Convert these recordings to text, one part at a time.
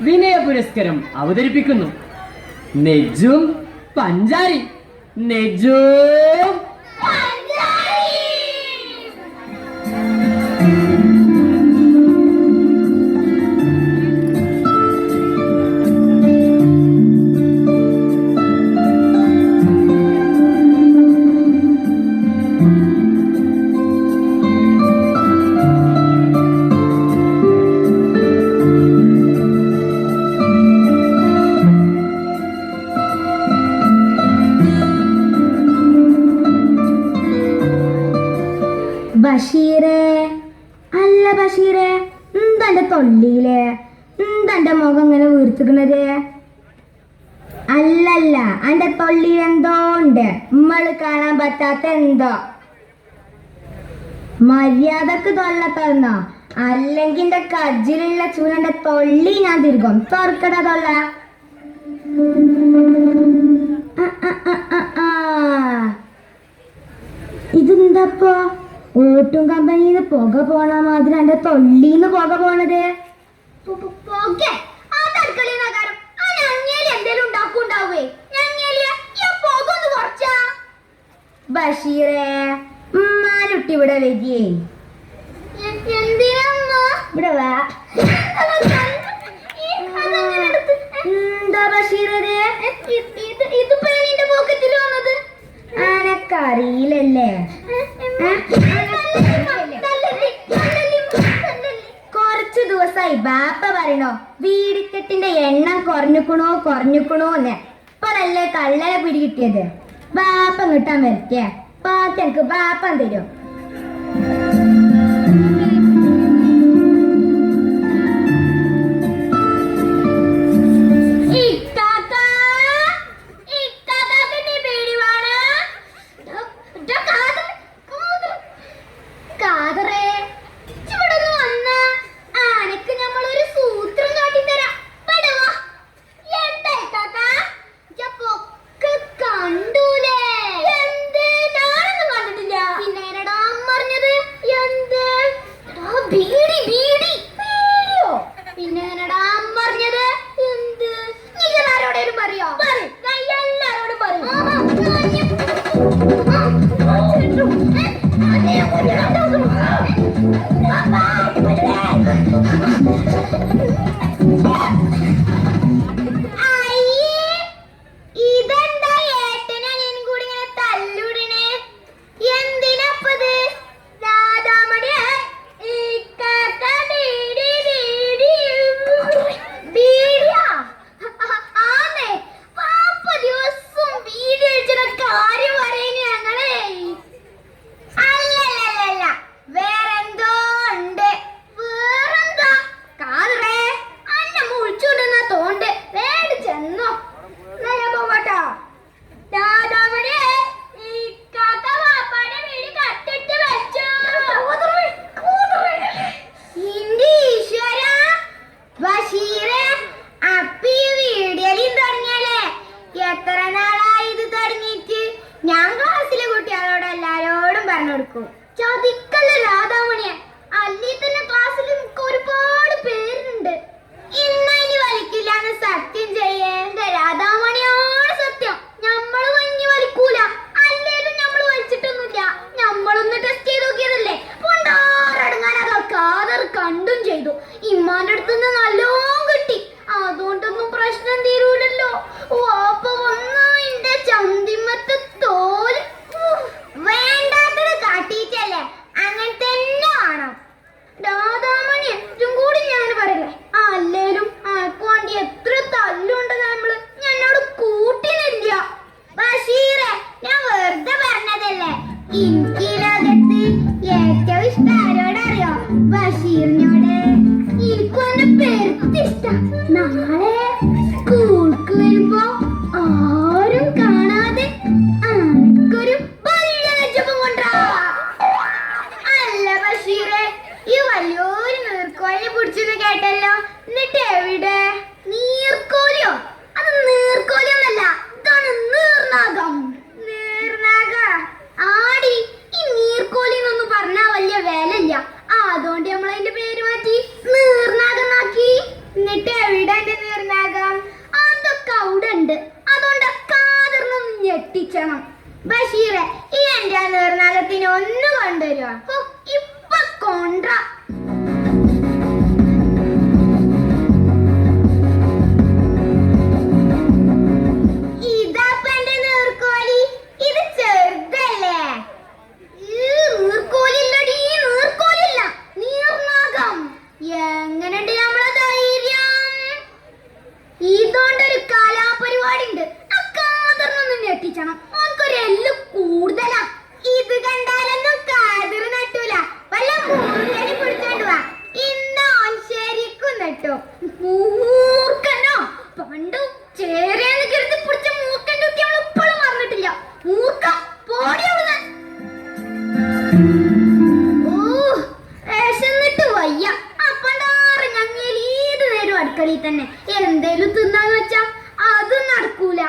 വിനയ പുരസ്കാരം അവതരിപ്പിക്കുന്നു. നെജും പഞ്ചാരി. നെജും ബഷീറേ, അല്ല ബഷീറേ, എന്താന്റെ തൊള്ളിയിലെ എന്താന്റെ മുഖം ഇങ്ങനെ വീർത്തിക്കണത്? അല്ലല്ല, എന്റെ തൊള്ളിയിൽ എന്തോ ഉണ്ട്, നമ്മള് കാണാൻ പറ്റാത്ത എന്തോ. മര്യാദക്ക് തൊള്ള തന്നോ, അല്ലെങ്കിൽ എന്റെ കജ്ജിലുള്ള ചൂരന്റെ തൊള്ളി ഞാൻ തിരികും. തുറക്കട തൊള്ള. ഇതെന്താപ്പോ ഓട്ടും കമ്പനിന്ന് പുക പോണ മാതിരി എന്റെ തൊള്ളീന്ന് പുക പോണത്? ബഷീറേ, ഉമ്മാലുട്ടി ഇവിടെ വരികേ. ഇവിടെ വാ. എന്താ ബഷീറേ അനക്കറിയില്ലല്ലേ? കുറച്ചു ദിവസമായി ബാപ്പ പറയണോ വീടിക്കെട്ടിന്റെ എണ്ണം കുറഞ്ഞുക്കണോന്ന്. ഇപ്പഴല്ലേ കള്ളനെ പിടികിട്ടിയത്. ബാപ്പ കിട്ടാൻ വരട്ടെ, ബാക്കി എനിക്ക് ബാപ്പൻ തരും. ചതിക്കല്ല രാധാമണിയെ, അല്ലീ തന്നെ ക്ലാസ്സിൽ ഒരുപാട് പേരുണ്ട്. ഇനി വലിക്കില്ലാന്ന് സത്യം ചെയ്യേണ്ട രാധാമണിയാണ് സത്യം. ഞമ്മള് വഞ്ഞി വലിക്കൂല, അല്ലേലും ഞമ്മള് വലിച്ചിട്ടൊന്നുമില്ല. ഞമ്മളൊന്ന് ടെസ്റ്റ് ചെയ്ത് നോക്കിയതല്ലേ. കൊണ്ടാറടങ്ങാൻ അതൊക്കെ ആദർ കണ്ടും ചെയ്തു. ഇമ്മാന്റെ അടുത്തുനിന്ന് നല്ലോണം കിട്ടി. അതുകൊണ്ടൊന്നും പ്രശ്നം തീരൂലല്ലോ. വാപ്പ വന്ന എന്റെ ചന്തിമത്തെ തോല് വേണ്ടാത്തത് കാട്ടിയിട്ടല്ലേ, അങ്ങനെ തന്നെ വേണം. രാധാമണി ഏറ്റവും കൂടി ഞാൻ പറയല്ലേ, അല്ലേലും ആർക്കു വേണ്ടി എത്ര തല്ലുണ്ട് നമ്മള്. എന്നോട് കൂട്ടിനില്ല ബഷീറെ, ഞാൻ വെറുതെ പറഞ്ഞതല്ലേ. എനിക്ക് ലോകത്ത് ഏറ്റവും ഇഷ്ടം ആരോടറിയോ? ബഷീറിനോട്. എനിക്കും എന്നെ പെരുത്തിഷ്ട. നാളെ സ്കൂൾക്ക് വരുമ്പോ ആരും കാണാതെ അനക്കൊരു ഈ വലിയൊരു നീർക്കോലിനെ പിടിച്ചെന്ന് കേട്ടല്ലോ. എന്നിട്ട് എവിടെ? നീർക്കോലിയോ? അത് നീർക്കോലിയൊന്നല്ല, ഇതാണ് നീർനാഗം. നീർനാഗ ആടി. ഈ നീർക്കോലി എന്നൊന്നും പറഞ്ഞാ വലിയ വിലയില്ല. അതുകൊണ്ട് നമ്മൾ അതിന്റെ പേര് മാറ്റി നീർനാഗം ആക്കി. എന്നിട്ട് കുടിച്ചണം. ബഷീറെ, ഈ എന്റെ നീർനാകത്തിന് ഒന്ന് കൊണ്ടുവരുവാ. ഇപ്പൊ കൊണ്ട തന്നെ എന്തേലും തിന്നാന്ന് വെച്ചാ അതും നടക്കൂല.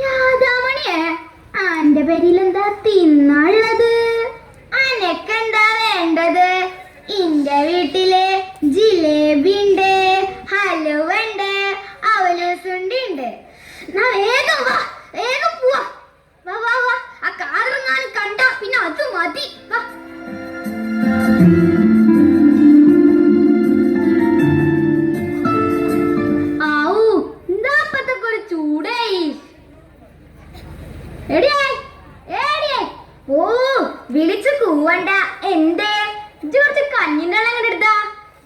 രാധാമണിയെ, അന്റെ പേരിലെന്താ തിന്നുള്ളത്? അനക്കെന്താ വേണ്ടത്? ഇന്റെ വീട്ടില് ജിലേബി ഉണ്ട്, ഹലുവ ഉണ്ട്, അവലസുണ്ടി ഉണ്ട്. വേഗം വാ, വേഗം പോവാ. വാ വാ വാ, ആ കാറിറങ്ങാനും കണ്ട പിന്നെ അത് മതി. വാ. ഓ, വിളിച്ചു കൂവണ്ട. എന്തേ കുറച്ച് കഞ്ഞിന്റെ വെള്ളം എടുത്താ?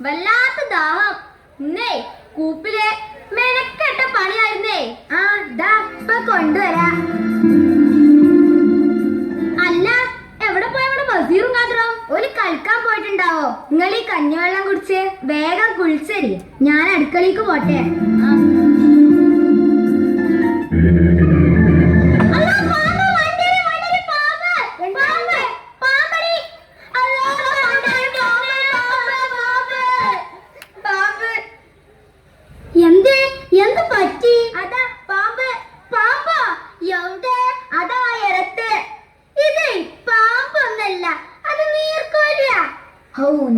വല്ലാത്ത ദാഹം. ഇന്നേ കൂപ്പിലെ മെനക്കെട്ട പണിയായിരുന്നേ. ആ ദാ ഇപ്പൊ കൊണ്ടുവരാ. അല്ല, എവിടെ പോയ അവിടെ ബസീറും കാതറും? ഒരു കളിക്കാൻ പോയിട്ടുണ്ടാവോ? നിങ്ങൾ ഈ കഞ്ഞിവെള്ളം കുടിച്ച് വേഗം കുളിച്ചരി, ഞാൻ അടുക്കളയിലേക്ക് പോട്ടെ.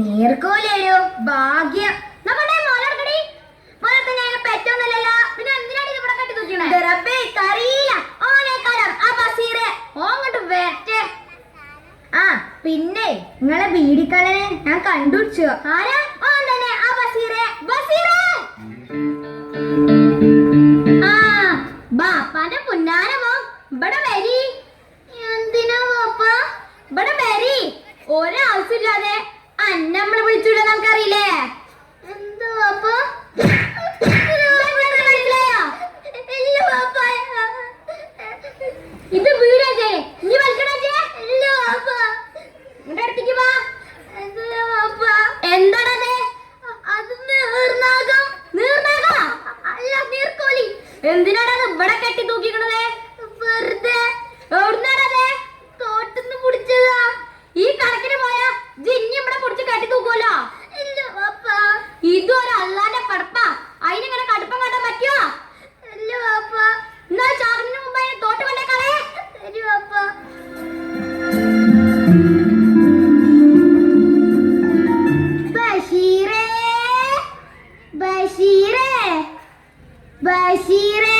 നീർക്കോലോ ഭാഗ്യം. നമ്മുടെ മോളടി മോളൊക്കെ ഞാൻ പെറ്റൊന്നല്ലല്ലോ, പിന്നെ എന്തിനാണ് ഇവിടെ കെട്ടി തൂക്കിണേ? കറിയില്ല ഓനേക്കാരം ആ ബസീറെ ഓങ്ങോട്ട് വരട്ടെ. ആ പിന്നെ നിങ്ങളെ ബീഡിക്കളനെ ഞാൻ കണ്ടുപിടിച്ചു. ആരാ? ഓൻ തന്നെ, ആ ബസീറെ. ബസീറെ, ആ ബാപ്പാന്റെ പുന്നാരമോ ഇവിടെ വരി. എന്തിനാ ബാപ്പ ഇവിടെ വരി? ഒരാവശ്യമില്ലാതെ നമ്മളെ വിളിച്ചൂടെ നമുക്കറിയില്ലേ? എന്തോ അപ്പൊ ഇത് വീടേ നീ വലിക്കണേ. അടുത്തേക്ക് വാ. എന്താണത്? അത് നീർനാഗം. നീർനാഗ അല്ല, നീർക്കോലി. എന്തിനാണത് ഇവിടെ കെട്ടി തൂക്കിക്കണത്? വെറുതെ. എവിടുന്നാണത്? തോട്ടുന്ന് പിടിച്ചതാ. ഈ കണക്കിന് പോയാ ജിന്നി ഇവിടെ പിടിച്ച് കെട്ടി തൂക്കുമല്ലോ. ഇതൊരു അള്ളാന്റെ പടപ്പാ. അതിനിങ്ങനെ കടുപ്പം കാട്ടാൻ പറ്റുമോ? എന്നാ ചാറിന് മുമ്പ് അതിനെ തോട്ട് കൊണ്ടേ കളേ. ബഷീറേ, ബഷീറേ, ബഷീറേ,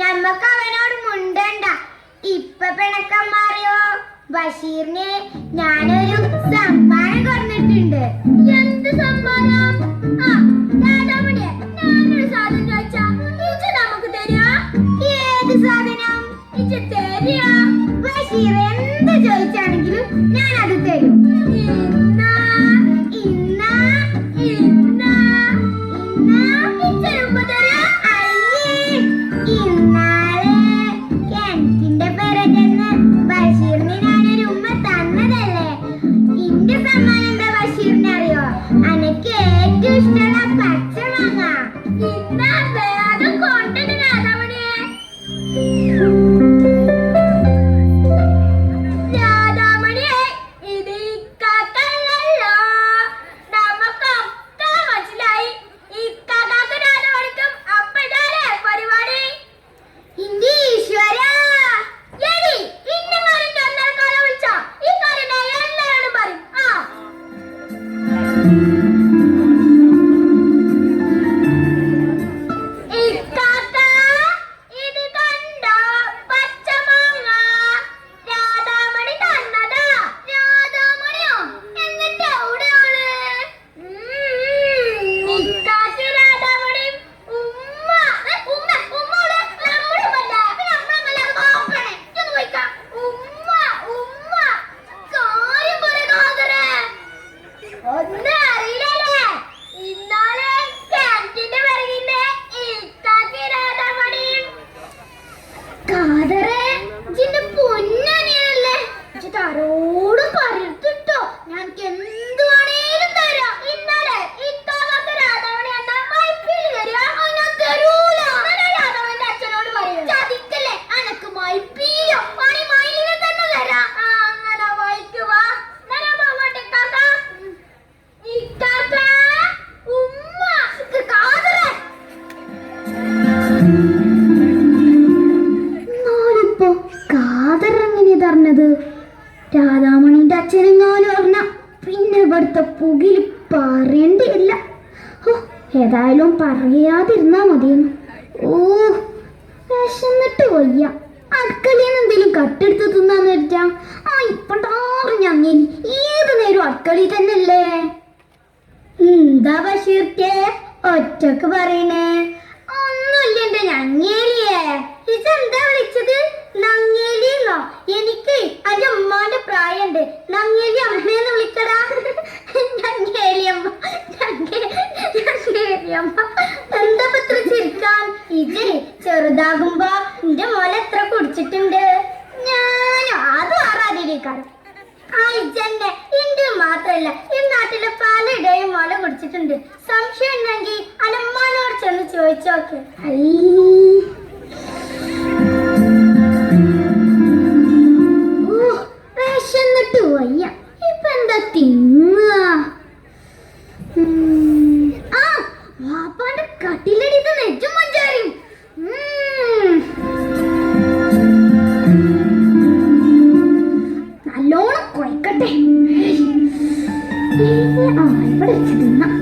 നമ്മക്ക് അവനോട് മുണ്ടണ്ട. ഇപ്പൊ പിണക്കം മാറിയോ? ബഷീറിനെ ഞാനൊരു സമ്മാനം കൊടുത്തിട്ടുണ്ട്. എന്ത് സമ്മാനം? ആ രാധാമണിയെ, ഞാനൊരു സാധനം ചോദിച്ചാ ഇച്ച് നമുക്ക് തരിക. ഏത് സാധനം ഇച്ച് തരിക? ബഷീർ എന്ത് ചോദിച്ചാണെങ്കിലും ഞാൻ അത് തരും. ഇന്നാ ഇന്നാ ഇന്നാ ഇന്നാ ഇച്ചരുമ്പോ തരാ. ഇന്നാള് കിണറ്റിന്റെ പിറകെന്ന് ബഷീറിന് ഞാനൊരു ഉമ്മ തന്നതല്ലേ. ഇന്റെ സമ്മാനം എന്താ ബഷീറിനെ അറിയോ? അനക്ക് ഏതായാലും പറയാതിരുന്നാ മതിയെന്ന്. ഓ വിശന്നിട്ട് വയ്യ. അടുക്കളയിൽ എന്തെങ്കിലും കട്ടെടുത്ത് തിന്നാന്ന് വെച്ചാ ഇപ്പണ്ടാറ് ഞങ്ങേലി ഏത് നേരം അടുക്കളയിൽ തന്നെയല്ലേ. എന്താ ബഷീർക്കേ ഒറ്റക്ക് പറയണേ? ഒന്നുമില്ല എന്റെ ഞങ്ങേലിയേ. ഇതെന്താ വിളിച്ചത് നങ്ങേലിന്നോ? എനിക്ക് എന്റെ ഉമ്മാന്റെ പ്രായണ്ട്. നങ്ങേലി അമ്മേന്ന് വിളിക്കടാ. ഞങ്ങേലിയമ്മ ഞങ്ങേലിയമ്മ. എന്താ പത്ര ചിരിക്കാൻ? ഇത് ചെറുതാകുമ്പോ എന്റെ മോനെ എത്ര കുടിച്ചിട്ടുണ്ട് ഞാനും. അതും ആറാതിരിക്കാറ് ഇജന്നെ എന്റെ മാത്രല്ല ഈ നാട്ടിലെ പലയിടയും മോല കുടിച്ചിട്ടുണ്ട്. സംശയം ഉണ്ടെങ്കിൽ അലമ്മാനോട് ചെന്ന് ചോദിച്ചോക്ക്. വിശന്നിട്ട് വയ്യ. ഇപ്പൊ എന്താ തിന്നുക? വാപ്പാന്റെ കട്ടിലടിത്ത് നെച്ചും മഞ്ചാരിയും. നല്ലോണം കുഴക്കട്ടെ. ഇവിടെ വെച്ച് തിന്നാം.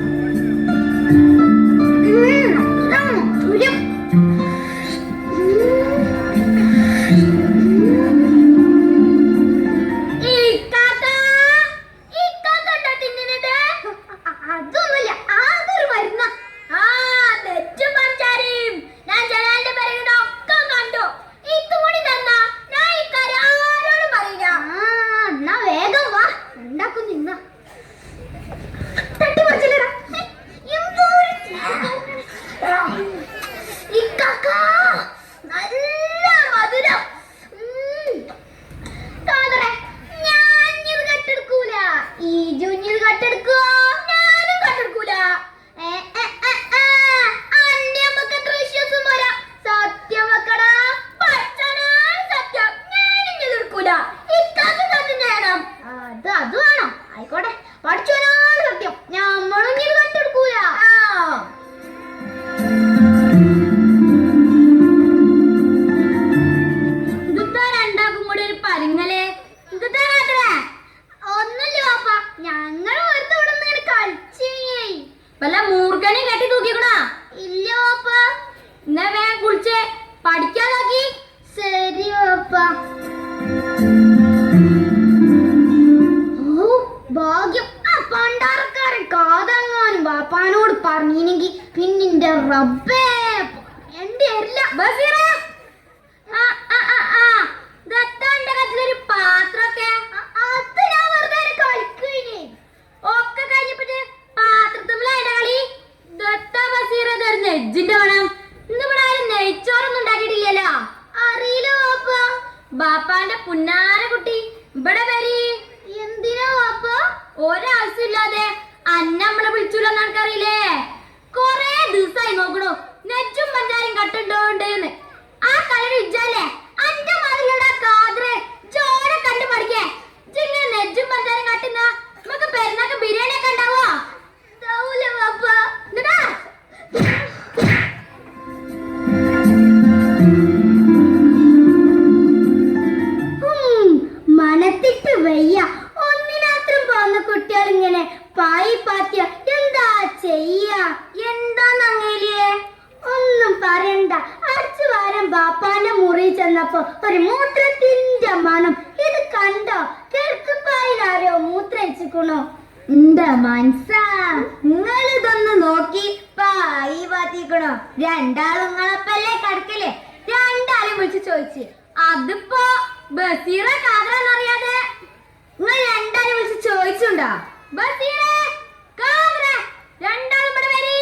വാപ്പാനോട് പറഞ്ഞിനെങ്കിൽ പിന്നിന്റെ റബ്ബേ എന്റെ പാത്രൊക്കെ അത് ഞാൻ വെറുതെ കളിക്കുവിനെ ഒക്കെ കഴിഞ്ഞിട്ട് പാത്രത്തിലി നെജ്ജിന്റെ വേണം. ഇന്നിവിടെ ആരും നെയ്ച്ചോറൊന്നും ഉണ്ടാക്കിയിട്ടില്ലല്ലോ. അറിയില്ല വാപ്പ. ബാപ്പാന്റെ പുന്നാര കുട്ടി ഇവിടെ വരി. എന്തിനാ വാപ്പ? ഒരാവശ്യമില്ലാതെ അന്നമ്മളെ വിളിച്ചൂല എന്നറിയില്ലേ? കൊറേ ദിവസമായി നോക്കണോ നെച്ചും പഞ്ചാരും കട്ടുണ്ടോണ്ടെന്ന്. ആ കളി വിജല്ലേ അന്റെ മതിലൂടെ കാതറ് ചോടെ കണ്ടു പഠിക്കേ. ഇങ്ങനെ നെച്ചും പഞ്ചാരും കട്ടുന്ന നമുക്ക് പെരുന്നാക്ക് ബിരിയാണി ഒക്കെ ഉണ്ടാവോ? മനത്തിട്ട് വയ്യ. ഒന്നിനാത്രം പോകുന്ന കുട്ടികൾ ഇങ്ങനെ പായി പാത്തിയ എന്താ ചെയ്യാ? എന്താ നങ്ങേലിയെ? ഒന്നും പറയണ്ട. അടിച്ചു വാരം ബാപ്പാന്റെ മുറി ചെന്നപ്പോ ഒരു മൂത്രത്തിന്റെ മണം. ഇത് കണ്ടോ? കിടക്കുപായിലാരോ മൂത്രയിച്ചിക്കണോ? എന്താ മനസ്സാ നിങ്ങൾ ഇതൊന്ന് നോക്കി പായി പാത്തിക്കണോ? രണ്ടാളും നിങ്ങളപ്പല്ലേ കിടക്കല്ലേ? രണ്ടാളും വിളിച്ച് ചോദിച്ച് അതിപ്പോ ബസീറ കാതറന്നറിയാതെ നിങ്ങൾ രണ്ടാളും വിളിച്ച് ചോദിച്ചുണ്ടോ? ബസീറേ കാതറ രണ്ടാളും ഇവിടെ വരി.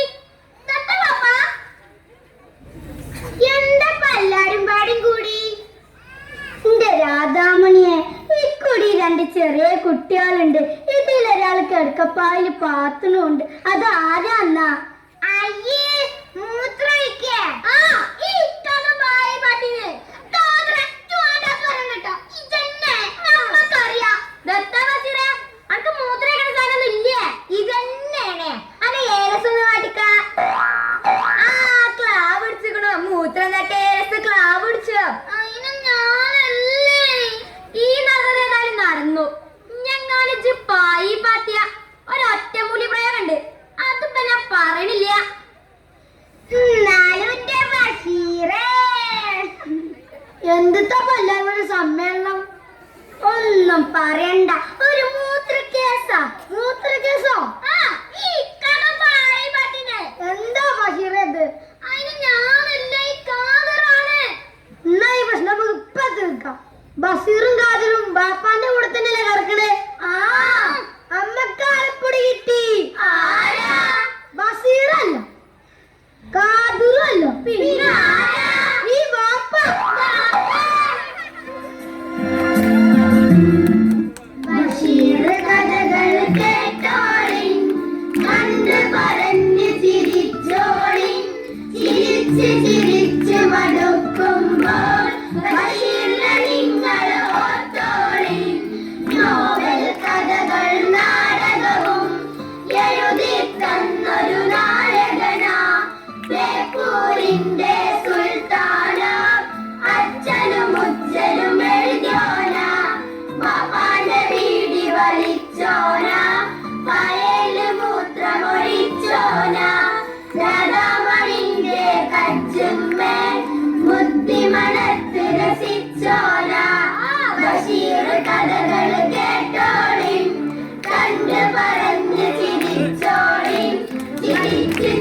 എന്താ എല്ലാരും പാടും കൂടി? എന്റെ രാധാമണിയെ ഇക്കുടി രണ്ട് ചെറിയ കുട്ടികളുണ്ട്. ഇതിലൊരാൾ കിടക്കപ്പായിൽ പാത്തണുണ്ട്. അത് ആരാന്നാ? അയ്യേ മൂത്രമൊഴിക്കേ. എന്തിട്ടാ സമ്മേളനം? ഒന്നും പറയണ്ട, ഒരു മൂത്രക്കേസോ? എന്താ ബഷീറേ ഇത്? എന്നാ ഈ പ്രശ്നം നമുക്ക് ഇപ്പൊ തീർക്കാം. ബഷീറും കാതിലും ബാപ്പാന്റെ കൂടെ തന്നെയല്ലേ കിടക്കണേ? അമ്മക്ക് ആലപ്പൊടി കിട്ടി. ബഷീറല്ല, കാതിരല്ല, പിന്നെ ഈ ബാപ്പ. ബഷീർ കഥകൾ കേട്ടോളിൻ, കണ്ട് പറഞ്ഞ് ചിരിച്ചോളിൻ, ചിരിച്ച് മടുക്കുമ്പോൾ ബഷീറിനെ നിങ്ങൾ ഓർത്തോളിൻ. നോവൽ കഥകൾ നാടകവും എഴുതി തന്നൊരു നായകനാ, ബേപ്പൂരിന്റെ സുൽത്താന, അച്ഛനും മുച്ചനും എഴുതിയോന, ബാപ്പാന്റെ വീടി വലിച്ചോന, വയല് മൂത്രമൊഴിച്ചോന, രാധാമണിന്റെ കച്ചുമ്മേ ബുദ്ധിമണത്ത് രസിച്ചോന. ബഷീർ കഥകൾ കേട്ടോളിൻ, കണ്ട് പറഞ്ഞ് ചിരിച്ചോളിൻ, ചിരിച്ച്